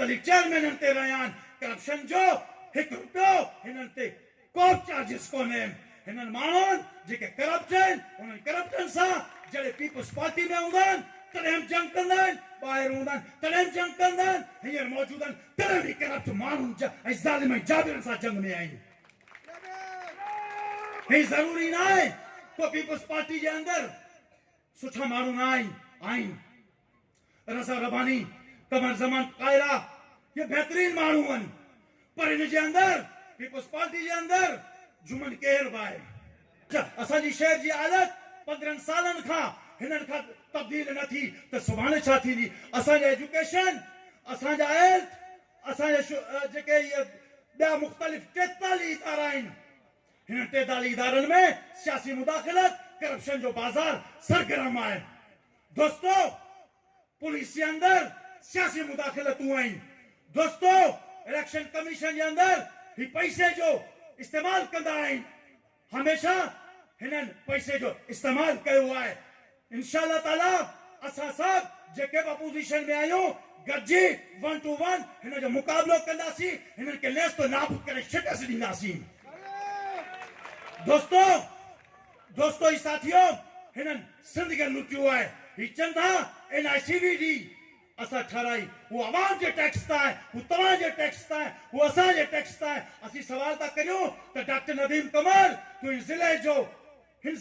मुख्तलिफ चेयरमैन ते रहियान करप्शन जो एक रुपयो हिननि ते को चार्जिस कोन्हे हिननि माण्हुनि जेके करप्ट आहिनि उन्हनि करप्टन सां जॾहिं पीपल्स पार्टी में हूंदा आहिनि तॾहिं जंग कंदा आहिनि ॿाहिरि हूंदा आहिनि तॾहिं जंग कंदा आहिनि हींअर मौजूद आहिनि तॾहिं बि करप्ट माण्हुनि ऐं ज़ालिम ऐं जाबिरनि सां जंग में आहिनि ही ज़रूरी न आहे को पीपल्स पार्टी जे अंदरि सुठा माण्हू न आहिनि रज़ा रबानी कमर ज़मान कायरा ये बेहतरीन माण्हू आहिनि पर हिन जे अंदरि पीपल्स पार्टी जे अंदरि जुमन केर बि आहे असांजी शहर जी हालत 15 सालनि खां हिननि खां तब्दील न थी त सुभाणे छा थींदी असांजा एजुकेशन असांजा हेल्थ असांजा जेके इहे ॿिया मुख़्तलिफ़ 43 इदारा आहिनि हिन 43 इदारनि में सियासी मुदाख़लत करप्शन जो बाज़ार सरगर्म आहे दोस्तो पुलिस जे अंदरि सियासी मुदाख़लतूं आहिनि दोस्तो इलेक्शन कमीशन जे अंदरि ही पैसे जो इस्तेमाल कंदा आहिनि हमेशा हिननि पैसे जो इस्तेमाल कयो आहे इंशाअल्लाह ताला असां सभु जेके बि अपोज़िशन में आहियूं गॾिजी 1 to 1 हिन जो मुक़ाबिलो कंदासीं हिननि खे नेस्त नाबूद करे शिकस्त ॾींदासीं दोस्तो ही साथियों हिननि सिंध खे लुटियो आहे ही चंदा NICVD असां ठहराई वो आवाम जे टैक्स तां आहे वो तव्हां जे टैक्स तां आहे वो असांजे टैक्स तां आहे असीं सवाल था करियूं त डॉक्टर नदीम कमर तूं हिन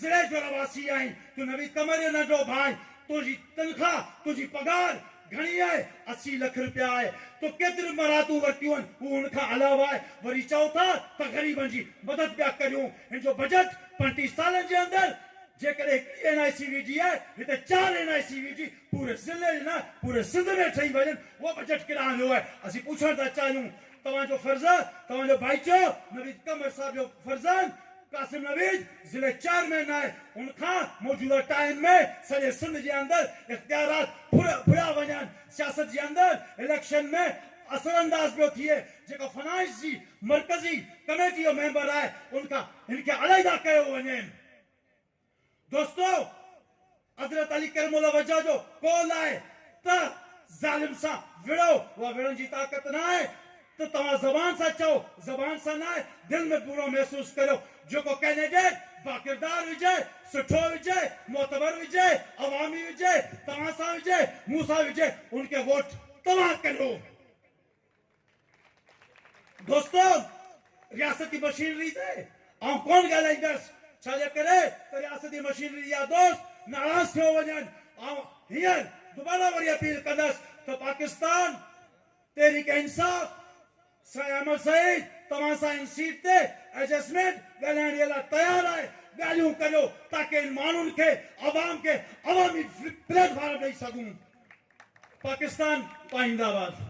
ज़िले जो रवासी आहीं तूं नवीद कमर जो नंढो भाउ तुंहिंजी तनख़्वाह तुंहिंजी पगार घणी आहे 80 लाख रुपया आहे तो केतिरी मरातूं वरितियूं आहिनि हू हुनखां अलावा आहे वरी चओ था त ग़रीबनि जी मदद पिया करियूं हिन जो बजट 35 सालनि जे अंदरि जेकॾहिं हिकिड़ी NICVD आहे हिते 4 NICVD पूरे ज़िले न पूरे सिंध में ठही वञनि उहो बजट केॾांहुं वियो आहे असीं पुछण था चाहियूं तव्हांजो फर्ज़ तव्हांजो भाईचो नवीद कमर साहिब जो फर्ज़ कासिम नवीद ज़िले चेयरमैन आहे उनखां मौजूदा टाइम में सॼे सिंध जे अंदरि इख्तियारात फुरिया वञनि सियासत जे अंदरि इलेक्शन में असरअंदाज़ पियो थिए जेको फाइनेंस जी मरकज़ी कमेटी जो मेंबर आहे उनखां हिनखे अलहदा कयो वञे दोस्तो हज़रत अली करमुल्लाह वजह जो कौल आहे त ज़ालिम सां विड़ो उहा विड़ण जी ताक़त न आहे त तव्हां ज़बान सां चओ ज़बान सां न आहे दिलि में पूरो महसूस करियो जेको कैंडिडेट बाकिरदार हुजे सुठो हुजे मोतबर हुजे अवामी हुजे तव्हां सां हुजे मूं सां हुजे उनखे वोट तव्हां करियो दोस्तो रियासती मशीनरी ते आउं कोन ॻाल्हाईंदुसि छाजे करे त रियासती मशीनरी जा दोस्त नाराज़ थियो वञनि ऐं हींअर दुबारा वरी अपील कंदुसि त पाकिस्तान तहरीक इंसाफ़ साईं अहमद सईद तव्हां सां इन सीट ते एडजस्टमेंट ॻाल्हाइण जे लाइ तयारु आहे ॻाल्हियूं करियो ताकी इन माण्हुनि खे अवाम खे अवामी प्लेटफॉर्म ॾेई सघूं पाकिस्तान पाईंदाबाद